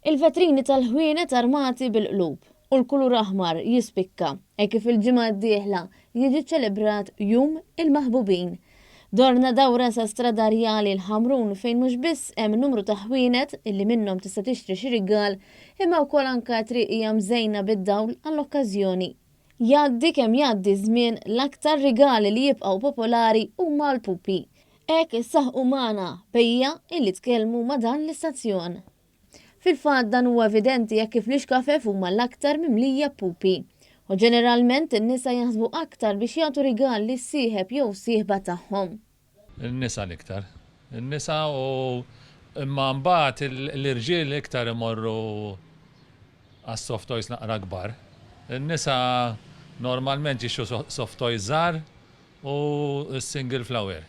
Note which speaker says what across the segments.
Speaker 1: Il-vetrini tal-ħwienet armati bil-qlub u l-kulur aħmar jispikka kif il-ġimgħa d-dieħla jiġi ċelebrat Jum il-Maħbubin. Dorna dawra sa stradarjali l-Ħamrun fejn mhux biss hemm numru ta' ħwienet illi minnhom tista' tixtri xi rigal imma wkoll anke triqija mżejna bid-dawl għall-okkażjoni. Jgħaddi kemm jgħaddi żmien l-aktar rigali li jibqgħu popolari huma l-pupi. Hekk issaħħu magħna bejja illi tkellmu ma' dan l-istazzjon. Fil-fatt dan huwa evidenti jekk kif l-ixkafef huma l-aktar mimlija pupi. U ġeneralment in-nisa jaħsbu aktar biex jagħtu rigal li ssieħeb jew sieħba tagħhom.
Speaker 2: In-nisa l-iktar. In-nisa u imma mbagħad l-irġiel iktar imorru għas-soft toys naqra kbar. In-nisa normalment jixxu soft toys żgħar u single flower.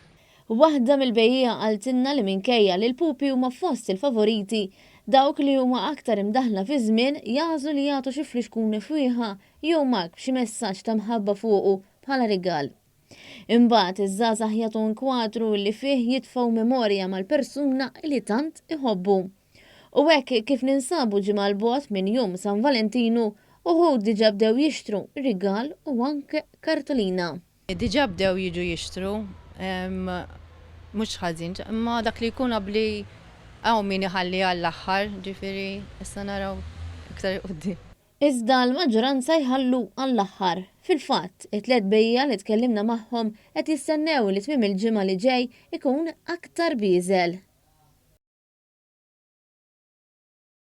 Speaker 1: Waħda mill-bejjija qaltilna li minkejja li l-pupi huma fost il-favoriti dawk li huma aktar imdaħla fi żmien jażlu li jagħtu xi fliexkuni fwieħa jew mark b'xi messaġġ ta' mħabba fuqu bħala rigal. Imbagħad iż-żgħażagħ jagħtu nkwatru li fih jitfgħu memorja mal-persuna li tant iħobbu. U hekk kif ninsabu ġimgħa l-bogħod minn jum San Valentinu uħud diġà bdew jixtru rigal u anke kartolina.
Speaker 3: Diġà bdew jiġu jixtru, mhux ħażin, imma dak li jkun qabli għaw min iħalli għall-aħħar, ġifieri issa naraw iktar qudiem.
Speaker 1: Iżda l-maġġoranza jħallu għall-aħħar. Fil-fatt, it-tliet bejja li tkellimna magħhom qed jistennew li tmiem il-ġimgħa li ġej ikun aktar biżel.